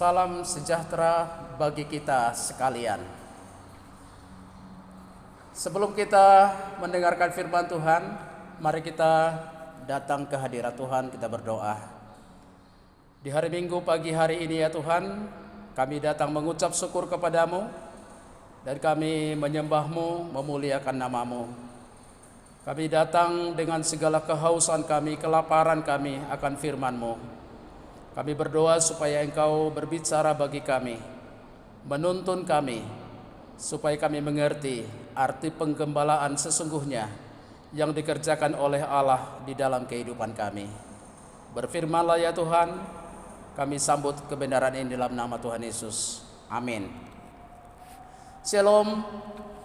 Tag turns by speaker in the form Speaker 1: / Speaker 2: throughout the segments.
Speaker 1: Salam sejahtera bagi kita sekalian. Sebelum kita mendengarkan firman Tuhan, mari kita datang ke hadirat Tuhan, kita berdoa. Di hari Minggu pagi hari ini ya Tuhan, kami datang mengucap syukur kepadamu dan kami menyembah-Mu, memuliakan nama-Mu. Kami datang dengan segala kehausan kami, kelaparan kami akan firman-Mu. Kami berdoa supaya Engkau berbicara bagi kami, menuntun kami, supaya kami mengerti arti penggembalaan sesungguhnya yang dikerjakan oleh Allah di dalam kehidupan kami. Berfirmanlah ya Tuhan, kami sambut kebenaran ini dalam nama Tuhan Yesus. Amin. Shalom,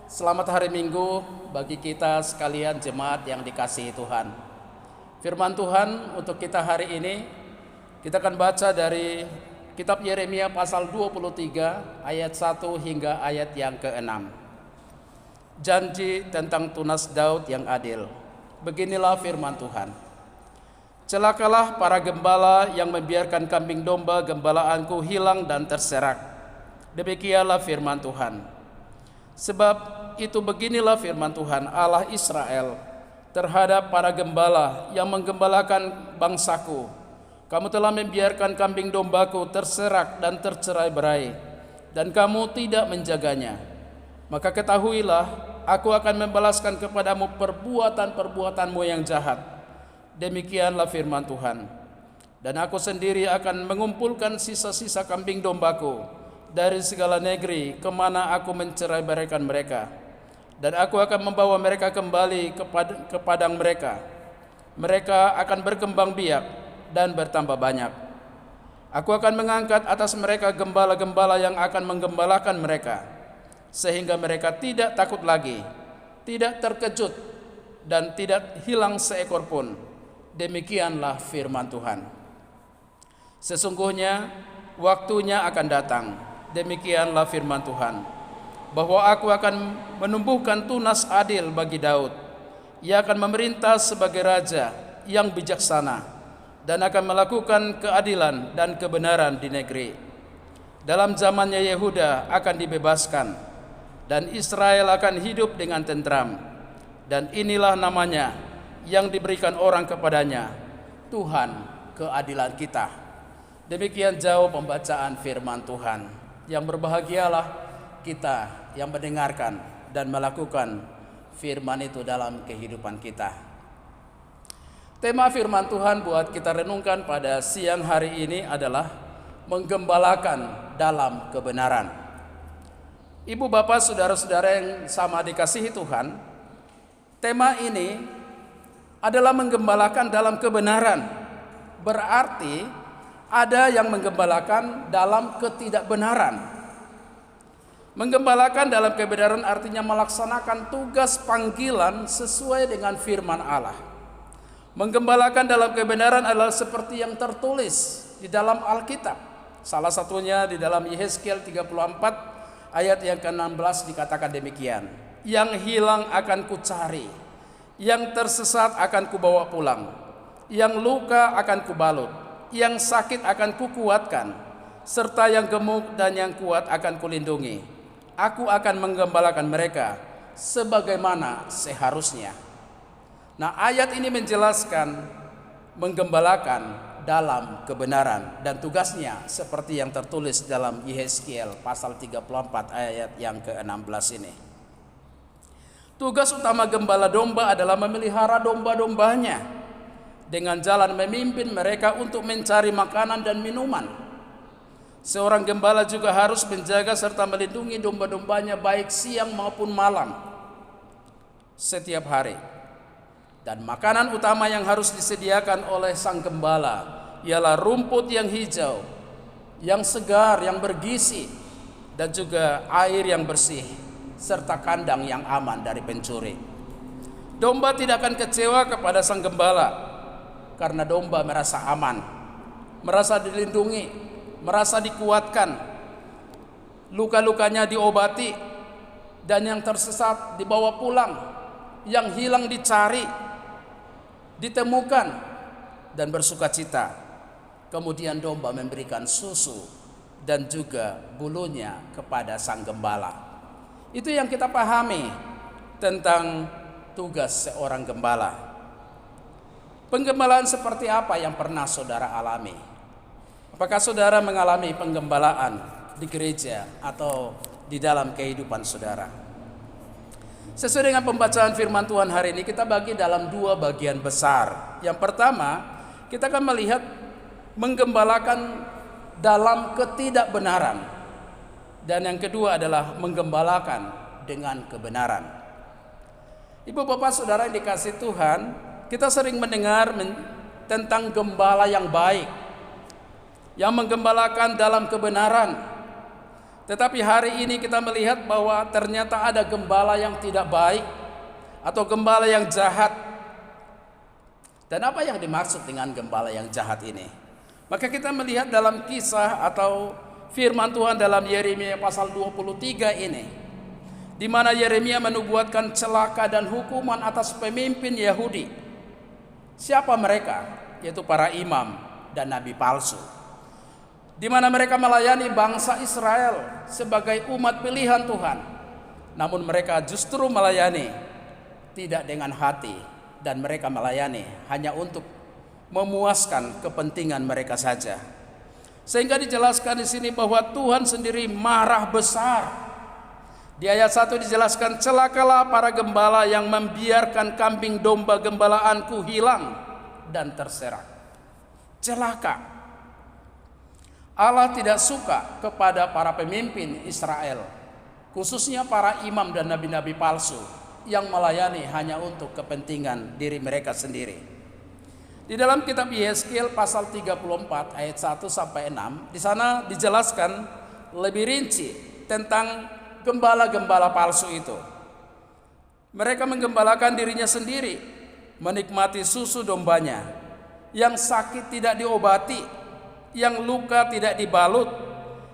Speaker 1: selamat hari Minggu bagi kita sekalian jemaat yang dikasihi Tuhan. Firman Tuhan untuk kita hari ini, kita akan baca dari kitab Yeremia pasal 23 ayat 1 hingga ayat yang ke-6. Janji tentang tunas Daud yang adil. Beginilah firman Tuhan. Celakalah para gembala yang membiarkan kambing domba gembalaanku hilang dan terserak. Demikianlah firman Tuhan. Sebab itu beginilah firman Tuhan Allah Israel terhadap para gembala yang menggembalakan bangsaku. Kamu telah membiarkan kambing dombaku terserak dan tercerai-berai, dan kamu tidak menjaganya. Maka ketahuilah, aku akan membalaskan kepadamu perbuatan-perbuatanmu yang jahat. Demikianlah firman Tuhan. Dan aku sendiri akan mengumpulkan sisa-sisa kambing dombaku dari segala negeri kemana aku mencerai-beraikan mereka. Dan aku akan membawa mereka kembali ke padang mereka. Mereka akan berkembang biak dan bertambah banyak. Aku akan mengangkat atas mereka gembala-gembala yang akan menggembalakan mereka, sehingga mereka tidak takut lagi, tidak terkejut, dan tidak hilang seekor pun. Demikianlah firman Tuhan. Sesungguhnya waktunya akan datang, demikianlah firman Tuhan, bahwa aku akan menumbuhkan tunas adil bagi Daud. Ia akan memerintah sebagai raja yang bijaksana dan akan melakukan keadilan dan kebenaran di negeri. Dalam zamannya Yehuda akan dibebaskan, dan Israel akan hidup dengan tentram. Dan inilah namanya yang diberikan orang kepadanya, Tuhan keadilan kita. Demikian jauh pembacaan firman Tuhan. Yang berbahagialah kita yang mendengarkan dan melakukan firman itu dalam kehidupan kita. Tema firman Tuhan buat kita renungkan pada siang hari ini adalah menggembalakan dalam kebenaran. Ibu bapak saudara-saudara yang sama dikasihi Tuhan, tema ini adalah menggembalakan dalam kebenaran. Berarti ada yang menggembalakan dalam ketidakbenaran. Menggembalakan dalam kebenaran artinya melaksanakan tugas panggilan sesuai dengan firman Allah. Menggembalakan dalam kebenaran adalah seperti yang tertulis di dalam Alkitab. Salah satunya di dalam Yehezkiel 34 ayat yang ke-16 dikatakan demikian. Yang hilang akan kucari, yang tersesat akan kubawa pulang, yang luka akan kubalut, yang sakit akan kukuatkan, serta yang gemuk dan yang kuat akan kulindungi. Aku akan menggembalakan mereka sebagaimana seharusnya. Nah, ayat ini menjelaskan menggembalakan dalam kebenaran dan tugasnya seperti yang tertulis dalam Yehezkiel pasal 34 ayat yang ke-16 ini. Tugas utama gembala domba adalah memelihara domba-dombanya dengan jalan memimpin mereka untuk mencari makanan dan minuman. Seorang gembala juga harus menjaga serta melindungi domba-dombanya baik siang maupun malam setiap hari. Dan makanan utama yang harus disediakan oleh sang gembala ialah rumput yang hijau, yang segar, yang bergizi, dan juga air yang bersih, serta kandang yang aman dari pencuri. Domba tidak akan kecewa kepada sang gembala, karena domba merasa aman, merasa dilindungi, merasa dikuatkan, luka-lukanya diobati, dan yang tersesat dibawa pulang, yang hilang dicari, ditemukan dan bersukacita. Kemudian domba memberikan susu dan juga bulunya kepada sang gembala. Itu yang kita pahami tentang tugas seorang gembala. Penggembalaan seperti apa yang pernah saudara alami? Apakah saudara mengalami penggembalaan di gereja atau di dalam kehidupan saudara? Sesuai dengan pembacaan firman Tuhan hari ini, kita bagi dalam dua bagian besar. Yang pertama, kita akan melihat menggembalakan dalam ketidakbenaran. Dan yang kedua adalah menggembalakan dengan kebenaran. Ibu bapak saudara yang dikasihi Tuhan, kita sering mendengar tentang gembala yang baik, yang menggembalakan dalam kebenaran. Tetapi hari ini kita melihat bahwa ternyata ada gembala yang tidak baik atau gembala yang jahat. Dan apa yang dimaksud dengan gembala yang jahat ini? Maka kita melihat dalam kisah atau firman Tuhan dalam Yeremia pasal 23 ini, di mana Yeremia menubuatkan celaka dan hukuman atas pemimpin Yahudi. Siapa mereka? Yaitu para imam dan nabi palsu, di mana mereka melayani bangsa Israel sebagai umat pilihan Tuhan. Namun mereka justru melayani tidak dengan hati, dan mereka melayani hanya untuk memuaskan kepentingan mereka saja. Sehingga dijelaskan di sini bahwa Tuhan sendiri marah besar. Di ayat 1 dijelaskan, celakalah para gembala yang membiarkan kambing domba gembalaanku hilang dan terserak. Celaka. Allah tidak suka kepada para pemimpin Israel, khususnya para imam dan nabi-nabi palsu yang melayani hanya untuk kepentingan diri mereka sendiri. Di dalam kitab Yehezkiel pasal 34 ayat 1 sampai 6, di sana dijelaskan lebih rinci tentang gembala-gembala palsu itu. Mereka menggembalakan dirinya sendiri, menikmati susu dombanya, yang sakit tidak diobati, yang luka tidak dibalut,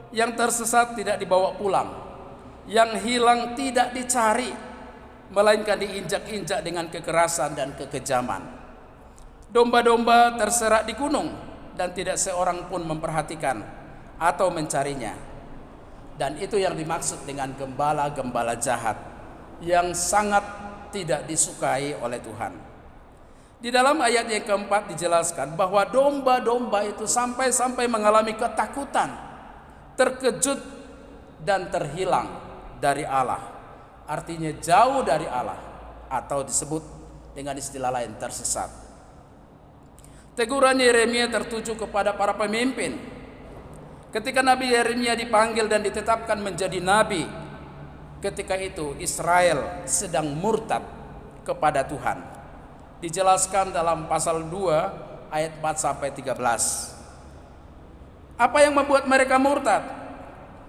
Speaker 1: yang tersesat tidak dibawa pulang, yang hilang tidak dicari, melainkan diinjak-injak dengan kekerasan dan kekejaman. Domba-domba terserak di gunung dan tidak seorang pun memperhatikan atau mencarinya. Dan itu yang dimaksud dengan gembala-gembala jahat yang sangat tidak disukai oleh Tuhan. Di dalam ayat yang keempat dijelaskan bahwa domba-domba itu sampai-sampai mengalami ketakutan, terkejut dan terhilang dari Allah. Artinya jauh dari Allah, atau disebut dengan istilah lain tersesat. Teguran Yeremia tertuju kepada para pemimpin. Ketika Nabi Yeremia dipanggil dan ditetapkan menjadi nabi, ketika itu Israel sedang murtad kepada Tuhan. Dijelaskan dalam pasal 2 ayat 4 sampai 13. Apa yang membuat mereka murtad?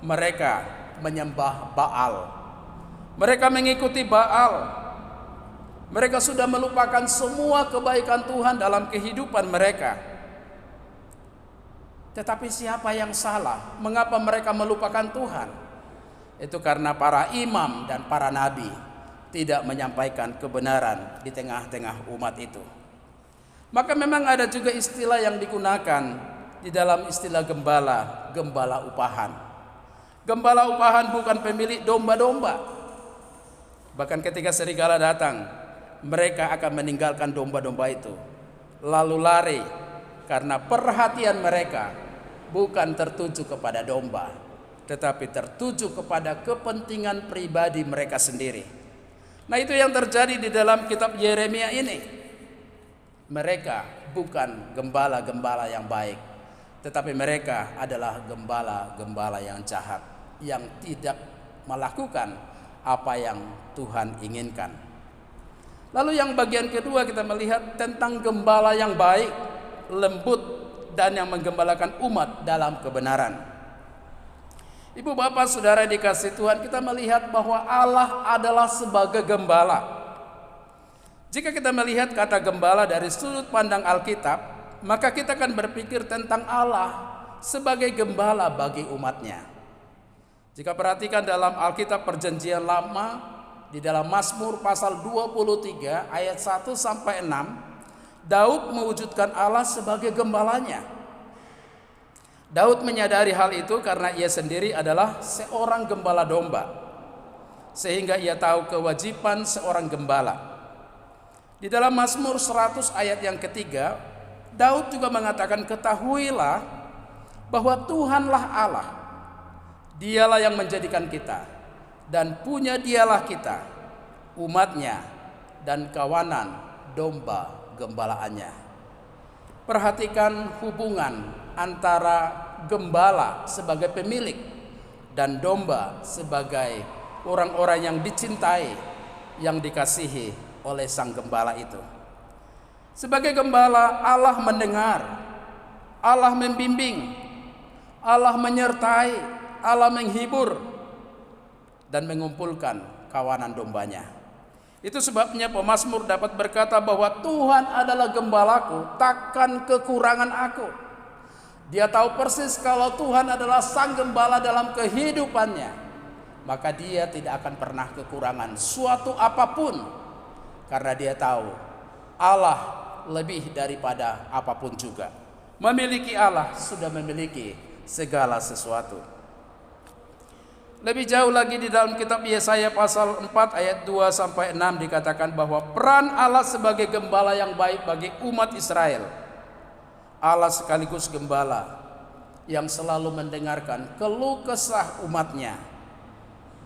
Speaker 1: Mereka menyembah Baal. Mereka mengikuti Baal. Mereka sudah melupakan semua kebaikan Tuhan dalam kehidupan mereka. Tetapi siapa yang salah? Mengapa mereka melupakan Tuhan? Itu karena para imam dan para nabi tidak menyampaikan kebenaran di tengah-tengah umat itu. Maka memang ada juga istilah yang digunakan di dalam istilah gembala, gembala upahan. Gembala upahan bukan pemilik domba-domba. Bahkan ketika serigala datang, mereka akan meninggalkan domba-domba itu, lalu lari, karena perhatian mereka bukan tertuju kepada domba, tetapi tertuju kepada kepentingan pribadi mereka sendiri. Nah, itu yang terjadi di dalam kitab Yeremia ini. Mereka bukan gembala-gembala yang baik, tetapi mereka adalah gembala-gembala yang jahat, yang tidak melakukan apa yang Tuhan inginkan. Lalu yang bagian kedua kita melihat tentang gembala yang baik, lembut, dan yang menggembalakan umat dalam kebenaran. Ibu bapak saudara dikasihi Tuhan, kita melihat bahwa Allah adalah sebagai gembala. Jika kita melihat kata gembala dari sudut pandang Alkitab, maka kita akan berpikir tentang Allah sebagai gembala bagi umatnya. Jika perhatikan dalam Alkitab Perjanjian Lama, di dalam Mazmur pasal 23 ayat 1 sampai 6, Daud mewujudkan Allah sebagai gembalanya. Daud menyadari hal itu karena ia sendiri adalah seorang gembala domba, sehingga ia tahu kewajiban seorang gembala. Di dalam Mazmur 100 ayat yang ketiga, Daud juga mengatakan, ketahuilah bahwa Tuhanlah Allah, dialah yang menjadikan kita, dan punya dialah kita, umatnya dan kawanan domba gembalaannya. Perhatikan hubungan antara gembala sebagai pemilik dan domba sebagai orang-orang yang dicintai, yang dikasihi oleh sang gembala itu. Sebagai gembala, Allah mendengar, Allah membimbing, Allah menyertai, Allah menghibur dan mengumpulkan kawanan dombanya. Itu sebabnya pemazmur dapat berkata bahwa Tuhan adalah gembalaku, takkan kekurangan aku. Dia tahu persis kalau Tuhan adalah sang gembala dalam kehidupannya, maka dia tidak akan pernah kekurangan suatu apapun, karena dia tahu Allah lebih daripada apapun juga. Memiliki Allah sudah memiliki segala sesuatu. Lebih jauh lagi di dalam kitab Yesaya pasal 4 ayat 2 sampai 6 dikatakan bahwa peran Allah sebagai gembala yang baik bagi umat Israel. Allah sekaligus gembala yang selalu mendengarkan keluh kesah umatnya,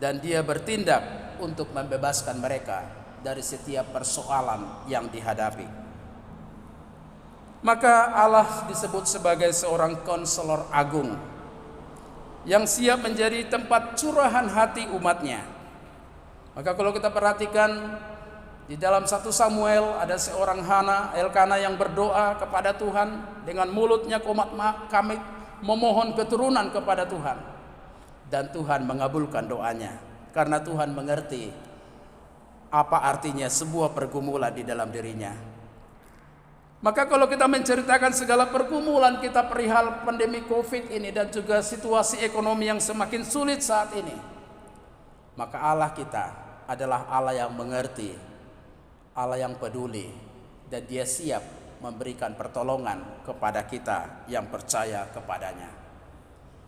Speaker 1: dan dia bertindak untuk membebaskan mereka dari setiap persoalan yang dihadapi. Maka Allah disebut sebagai seorang konselor agung yang siap menjadi tempat curahan hati umatnya. Maka kalau kita perhatikan di dalam 1 Samuel ada seorang Elkana yang berdoa kepada Tuhan dengan mulutnya kami memohon keturunan kepada Tuhan, dan Tuhan mengabulkan doanya karena Tuhan mengerti apa artinya sebuah pergumulan di dalam dirinya. Maka kalau kita menceritakan segala pergumulan kita perihal pandemi COVID ini dan juga situasi ekonomi yang semakin sulit saat ini, maka Allah kita adalah Allah yang mengerti, Allah yang peduli, dan dia siap memberikan pertolongan kepada kita yang percaya kepadanya.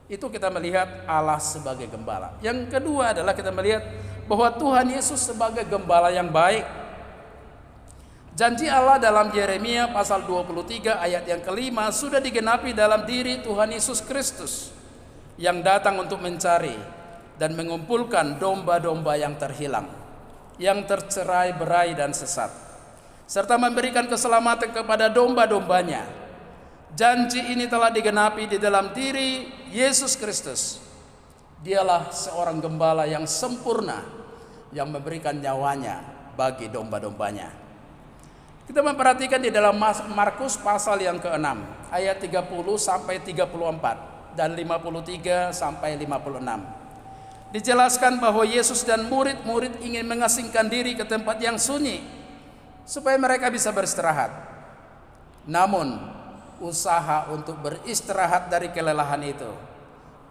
Speaker 1: Itu kita melihat Allah sebagai gembala. Yang kedua adalah kita melihat bahwa Tuhan Yesus sebagai gembala yang baik. Janji Allah dalam Yeremia pasal 23 ayat yang kelima sudah digenapi dalam diri Tuhan Yesus Kristus yang datang untuk mencari dan mengumpulkan domba-domba yang terhilang, yang tercerai-berai dan sesat, serta memberikan keselamatan kepada domba-dombanya. Janji ini telah digenapi di dalam diri Yesus Kristus. Dialah seorang gembala yang sempurna yang memberikan nyawanya bagi domba-dombanya. Kita memperhatikan di dalam Markus pasal yang ke-6 ayat 30 sampai 34 dan 53 sampai 56. Dijelaskan bahwa Yesus dan murid-murid ingin mengasingkan diri ke tempat yang sunyi supaya mereka bisa beristirahat. Namun usaha untuk beristirahat dari kelelahan itu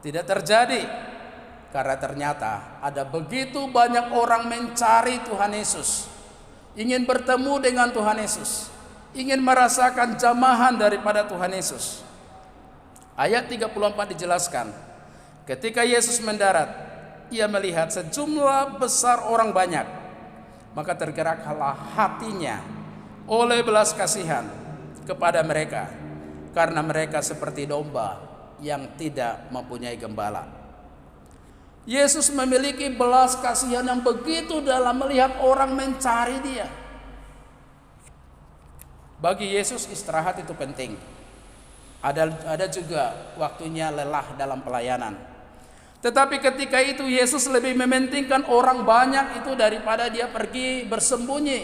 Speaker 1: tidak terjadi, karena ternyata ada begitu banyak orang mencari Tuhan Yesus, ingin bertemu dengan Tuhan Yesus, ingin merasakan jamahan daripada Tuhan Yesus. Ayat 34 dijelaskan, ketika Yesus mendarat, ia melihat sejumlah besar orang banyak, maka tergeraklah hatinya oleh belas kasihan kepada mereka, karena mereka seperti domba yang tidak mempunyai gembala. Yesus memiliki belas kasihan yang begitu dalam melihat orang mencari dia. Bagi Yesus istirahat itu penting. Ada juga waktunya lelah dalam pelayanan. Tetapi ketika itu Yesus lebih mementingkan orang banyak itu daripada dia pergi bersembunyi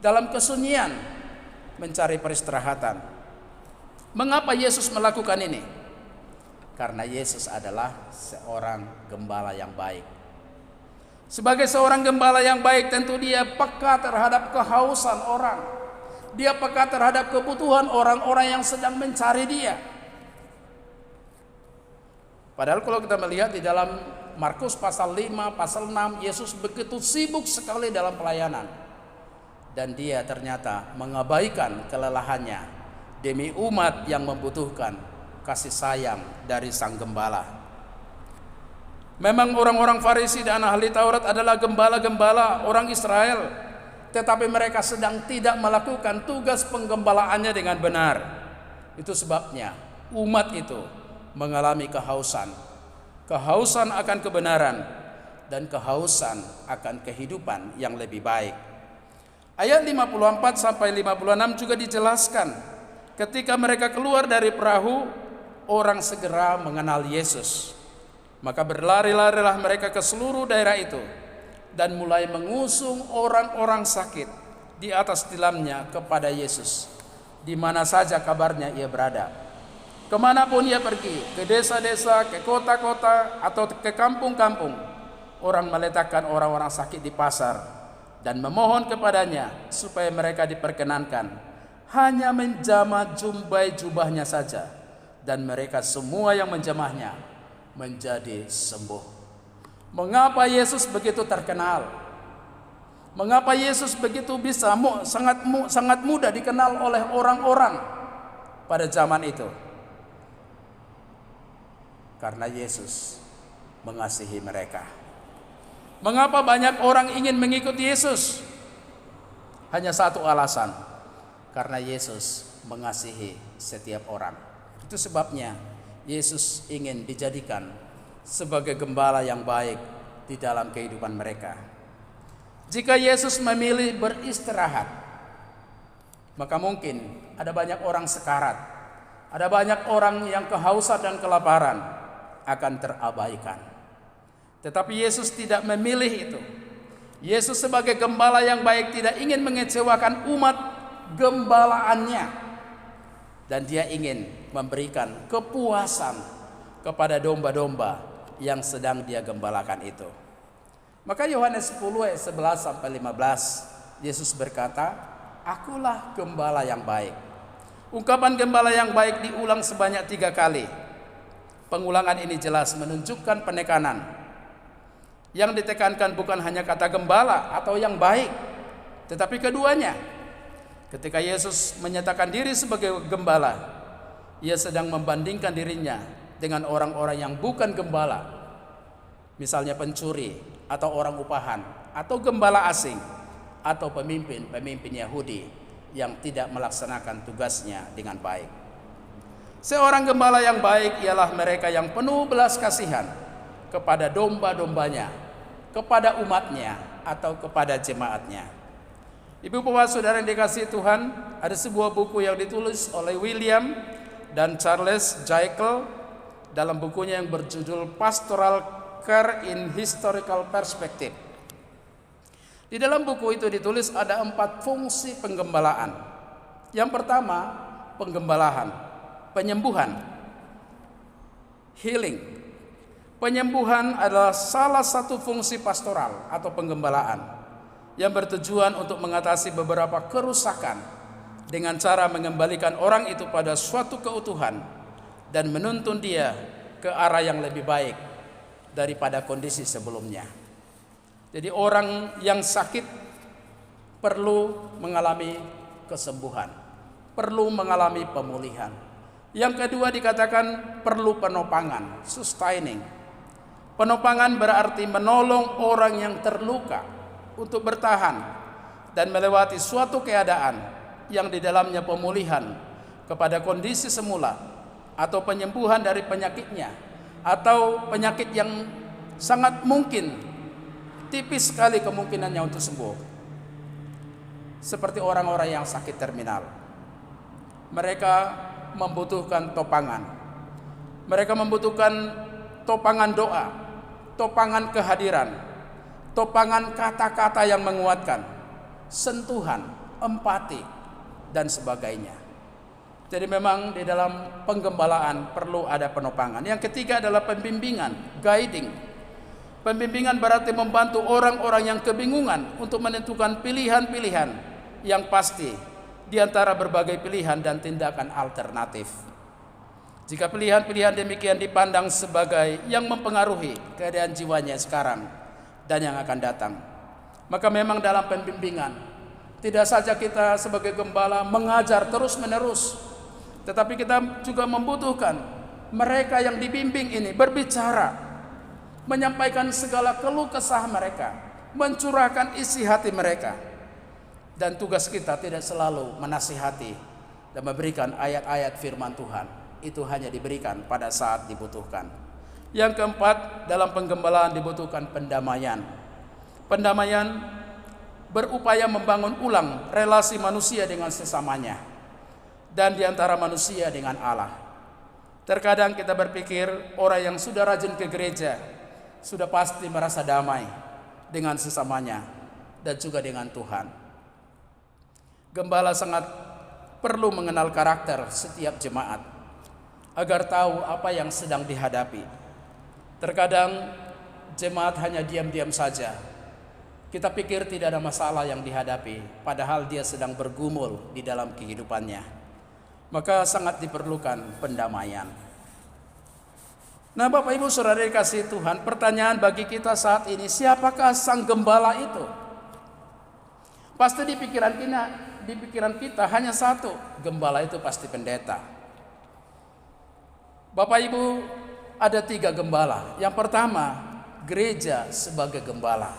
Speaker 1: dalam kesunyian mencari peristirahatan. Mengapa Yesus melakukan ini? Karena Yesus adalah seorang gembala yang baik. Sebagai seorang gembala yang baik, tentu dia peka terhadap kehausan orang. Dia peka terhadap kebutuhan orang-orang yang sedang mencari dia. Padahal kalau kita melihat di dalam Markus pasal 5, pasal 6, Yesus begitu sibuk sekali dalam pelayanan. Dan dia ternyata mengabaikan kelelahannya demi umat yang membutuhkan kasih sayang dari sang gembala. Memang orang-orang Farisi dan ahli Taurat adalah gembala-gembala orang Israel, tetapi mereka sedang tidak melakukan tugas penggembalaannya dengan benar. Itu sebabnya umat itu mengalami kehausan akan kebenaran dan kehausan akan kehidupan yang lebih baik. Ayat 54 sampai 56 juga dijelaskan, ketika mereka keluar dari perahu, orang segera mengenal Yesus. Maka berlari-larilah mereka ke seluruh daerah itu dan mulai mengusung orang-orang sakit di atas tilamnya kepada Yesus, di mana saja kabarnya ia berada. Kemanapun ia pergi, ke desa-desa, ke kota-kota, atau ke kampung-kampung, orang meletakkan orang-orang sakit di pasar dan memohon kepadanya supaya mereka diperkenankan hanya menjamah jumbai jubahnya saja, dan mereka semua yang menjamahnya menjadi sembuh. Mengapa Yesus begitu terkenal? Mengapa Yesus begitu bisa sangat mudah dikenal oleh orang-orang pada zaman itu? Karena Yesus mengasihi mereka. Mengapa banyak orang ingin mengikuti Yesus? Hanya satu alasan, karena Yesus mengasihi setiap orang. Itu sebabnya Yesus ingin dijadikan sebagai gembala yang baik di dalam kehidupan mereka. Jika Yesus memilih beristirahat, maka mungkin ada banyak orang sekarat, ada banyak orang yang kehausan dan kelaparan akan terabaikan. Tetapi Yesus tidak memilih itu. Yesus sebagai gembala yang baik tidak ingin mengecewakan umat gembalaannya, dan dia ingin memberikan kepuasan kepada domba-domba yang sedang dia gembalakan itu. Maka Yohanes 10 ayat 11 sampai 15, Yesus berkata, "Akulah gembala yang baik." Ungkapan gembala yang baik diulang sebanyak 3 kali. Pengulangan ini jelas menunjukkan penekanan. Yang ditekankan bukan hanya kata gembala atau yang baik, tetapi keduanya. Ketika Yesus menyatakan diri sebagai gembala, ia sedang membandingkan dirinya dengan orang-orang yang bukan gembala, misalnya pencuri atau orang upahan, atau gembala asing, atau pemimpin Yahudi yang tidak melaksanakan tugasnya dengan baik. Seorang gembala yang baik ialah mereka yang penuh belas kasihan kepada domba-dombanya, kepada umatnya, atau kepada jemaatnya. Ibu bapak saudara yang dikasihi Tuhan, ada sebuah buku yang ditulis oleh William dan Charles Jekyll dalam bukunya yang berjudul Pastoral Care in Historical Perspective. Di dalam buku itu ditulis ada 4 fungsi penggembalaan. Yang pertama, penggembalahan, penyembuhan, healing. Penyembuhan adalah salah satu fungsi pastoral atau penggembalaan yang bertujuan untuk mengatasi beberapa kerusakan dengan cara mengembalikan orang itu pada suatu keutuhan dan menuntun dia ke arah yang lebih baik daripada kondisi sebelumnya. Jadi orang yang sakit perlu mengalami kesembuhan, perlu mengalami pemulihan. Yang kedua dikatakan perlu penopangan, sustaining. Penopangan berarti menolong orang yang terluka untuk bertahan dan melewati suatu keadaan yang di dalamnya pemulihan kepada kondisi semula, atau penyembuhan dari penyakitnya, atau penyakit yang sangat mungkin tipis sekali kemungkinannya untuk sembuh. Seperti orang-orang yang sakit terminal, mereka membutuhkan topangan. Mereka membutuhkan topangan doa, topangan kehadiran, topangan kata-kata yang menguatkan, sentuhan, empati, dan sebagainya. Jadi memang di dalam penggembalaan perlu ada penopangan. Yang ketiga adalah pembimbingan, guiding. Pembimbingan berarti membantu orang-orang yang kebingungan untuk menentukan pilihan-pilihan yang pasti di antara berbagai pilihan dan tindakan alternatif. Jika pilihan-pilihan demikian dipandang sebagai yang mempengaruhi keadaan jiwanya sekarang dan yang akan datang, maka memang dalam pembimbingan tidak saja kita sebagai gembala mengajar terus-menerus, Tetapi kita juga membutuhkan mereka yang dibimbing ini berbicara, menyampaikan segala keluh kesah mereka, mencurahkan isi hati mereka. Dan tugas kita tidak selalu menasihati dan memberikan ayat-ayat firman Tuhan. Itu hanya diberikan pada saat dibutuhkan. Yang keempat, dalam penggembalaan dibutuhkan pendamaian. Pendamaian berupaya membangun ulang relasi manusia dengan sesamanya dan diantara manusia dengan Allah. Terkadang kita berpikir orang yang sudah rajin ke gereja sudah pasti merasa damai dengan sesamanya dan juga dengan Tuhan. Gembala sangat perlu mengenal karakter setiap jemaat agar tahu apa yang sedang dihadapi. Terkadang jemaat hanya diam-diam saja. Kita pikir tidak ada masalah yang dihadapi, padahal dia sedang bergumul di dalam kehidupannya. Maka sangat diperlukan pendamaian. Nah, Bapak Ibu Saudara dikasihi Tuhan, pertanyaan bagi kita saat ini, siapakah sang gembala itu? Pasti di pikiran kita hanya satu, gembala itu pasti pendeta. Bapak Ibu, ada 3 gembala. Yang pertama, gereja sebagai gembala.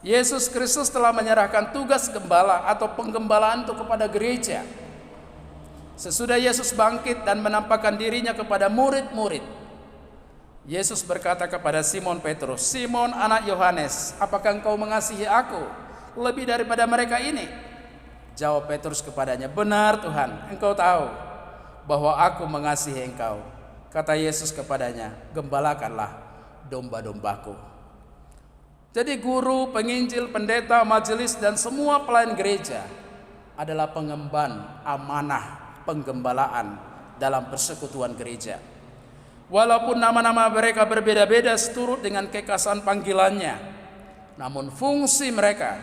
Speaker 1: Yesus Kristus telah menyerahkan tugas gembala atau penggembalaan itu kepada gereja. Sesudah Yesus bangkit dan menampakkan dirinya kepada murid-murid, Yesus berkata kepada Simon Petrus, "Simon anak Yohanes, apakah engkau mengasihi aku lebih daripada mereka ini?" Jawab Petrus kepadanya, "Benar Tuhan, engkau tahu bahwa aku mengasihi engkau." Kata Yesus kepadanya, "Gembalakanlah domba-dombaku." Jadi guru, penginjil, pendeta, majelis, dan semua pelayan gereja adalah pengemban amanah penggembalaan dalam persekutuan gereja. Walaupun nama-nama mereka berbeda-beda seturut dengan kekasan panggilannya, namun fungsi mereka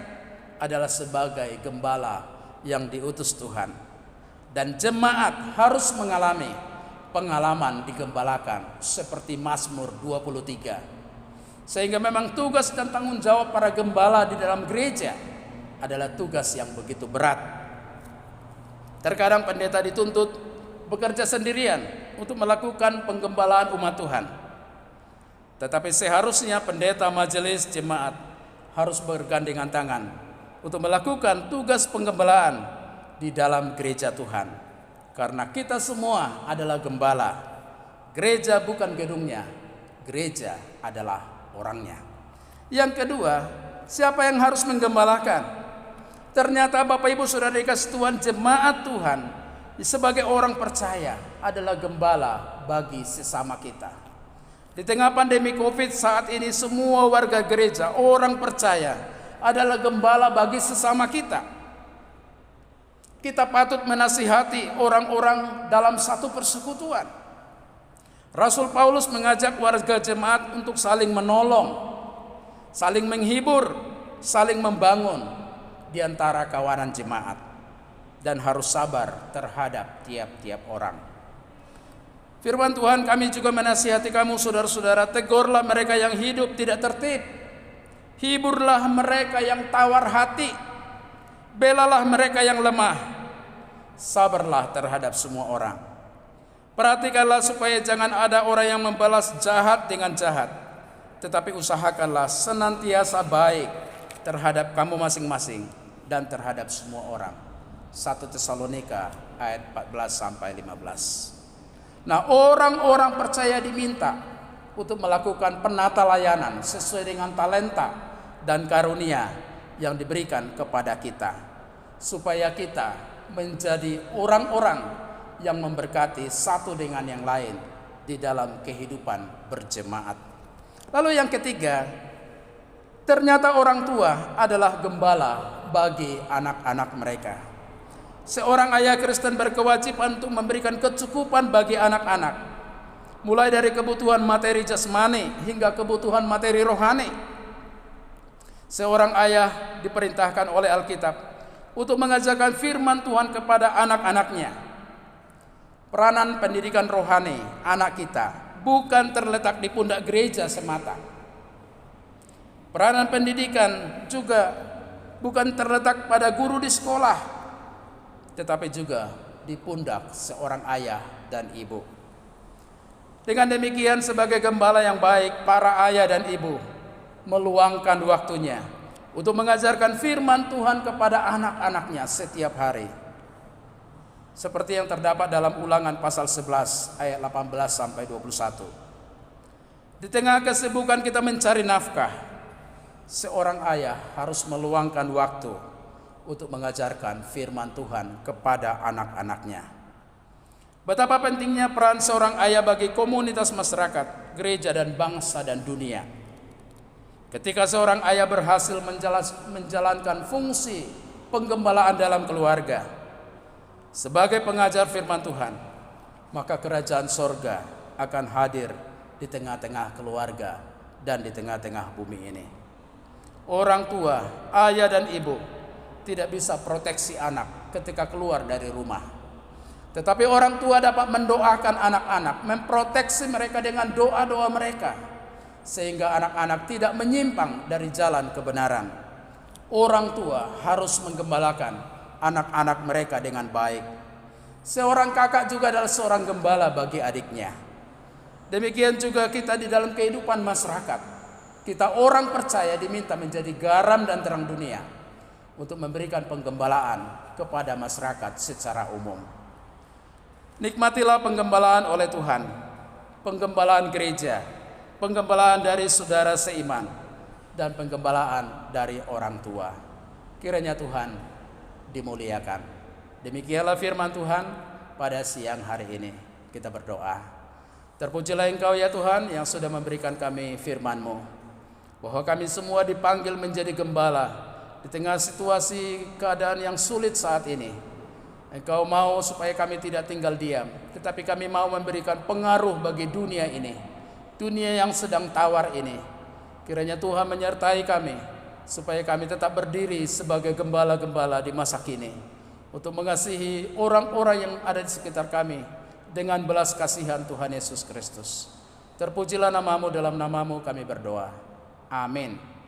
Speaker 1: adalah sebagai gembala yang diutus Tuhan. Dan jemaat harus mengalami pengalaman digembalakan seperti Mazmur 23. Sehingga memang tugas dan tanggung jawab para gembala di dalam gereja adalah tugas yang begitu berat. Terkadang pendeta dituntut bekerja sendirian untuk melakukan penggembalaan umat Tuhan. Tetapi seharusnya pendeta, majelis, jemaat harus bergandengan tangan untuk melakukan tugas penggembalaan di dalam gereja Tuhan. Karena kita semua adalah gembala. Gereja bukan gedungnya, gereja adalah orangnya. Yang kedua, siapa yang harus menggembalakan? Ternyata Bapak Ibu Saudara dikasihi Tuhan, jemaat Tuhan sebagai orang percaya adalah gembala bagi sesama kita. Di tengah pandemi Covid saat ini, semua warga gereja, orang percaya adalah gembala bagi sesama kita. Kita patut menasihati orang-orang dalam satu persekutuan. Rasul Paulus mengajak warga jemaat untuk saling menolong, saling menghibur, saling membangun di antara kawanan jemaat, dan harus sabar terhadap tiap-tiap orang. Firman Tuhan, kami juga menasihati kamu saudara-saudara, tegurlah mereka yang hidup tidak tertib, hiburlah mereka yang tawar hati, belalah mereka yang lemah, sabarlah terhadap semua orang. Perhatikanlah supaya jangan ada orang yang membalas jahat dengan jahat, tetapi usahakanlah senantiasa baik terhadap kamu masing-masing dan terhadap semua orang. 1 Tesalonika ayat 14-15. Nah, orang-orang percaya diminta untuk melakukan penata layanan sesuai dengan talenta dan karunia yang diberikan kepada kita, supaya kita menjadi orang-orang yang memberkati satu dengan yang lain di dalam kehidupan berjemaat. Lalu yang ketiga, ternyata orang tua adalah gembala bagi anak-anak mereka. Seorang ayah Kristen berkewajiban untuk memberikan kecukupan bagi anak-anak, mulai dari kebutuhan materi jasmani hingga kebutuhan materi rohani. Seorang ayah diperintahkan oleh Alkitab untuk mengajarkan firman Tuhan kepada anak-anaknya. Peranan pendidikan rohani anak kita bukan terletak di pundak gereja semata. Peranan pendidikan juga bukan terletak pada guru di sekolah, tetapi juga di pundak seorang ayah dan ibu. Dengan demikian, sebagai gembala yang baik, para ayah dan ibu meluangkan waktunya untuk mengajarkan firman Tuhan kepada anak-anaknya setiap hari. Seperti yang terdapat dalam Ulangan pasal 11 ayat 18 sampai 21. Di tengah kesibukan kita mencari nafkah, seorang ayah harus meluangkan waktu untuk mengajarkan firman Tuhan kepada anak-anaknya. Betapa pentingnya peran seorang ayah bagi komunitas masyarakat, gereja dan bangsa dan dunia. Ketika seorang ayah berhasil menjalankan fungsi penggembalaan dalam keluarga sebagai pengajar firman Tuhan, maka kerajaan sorga akan hadir di tengah-tengah keluarga dan di tengah-tengah bumi ini. Orang tua, ayah dan ibu tidak bisa proteksi anak ketika keluar dari rumah. Tetapi orang tua dapat mendoakan anak-anak, memproteksi mereka dengan doa-doa mereka, sehingga anak-anak tidak menyimpang dari jalan kebenaran. Orang tua harus menggembalakan anak-anak mereka dengan baik. Seorang kakak juga adalah seorang gembala bagi adiknya. Demikian juga kita di dalam kehidupan masyarakat. Kita orang percaya diminta menjadi garam dan terang dunia untuk memberikan penggembalaan kepada masyarakat secara umum. Nikmatilah penggembalaan oleh Tuhan, penggembalaan gereja, penggembalaan dari saudara seiman, dan penggembalaan dari orang tua. Kiranya Tuhan dimuliakan. Demikianlah firman Tuhan pada siang hari ini. Kita berdoa. Terpujilah Engkau ya Tuhan yang sudah memberikan kami firman-Mu, bahwa kami semua dipanggil menjadi gembala di tengah situasi keadaan yang sulit saat ini. Engkau mau supaya kami tidak tinggal diam, tetapi kami mau memberikan pengaruh bagi dunia ini, dunia yang sedang tawar ini. Kiranya Tuhan menyertai kami, supaya kami tetap berdiri sebagai gembala-gembala di masa kini, untuk mengasihi orang-orang yang ada di sekitar kami dengan belas kasihan Tuhan Yesus Kristus. Terpujilah nama-Mu, dalam nama-Mu kami berdoa. Amin.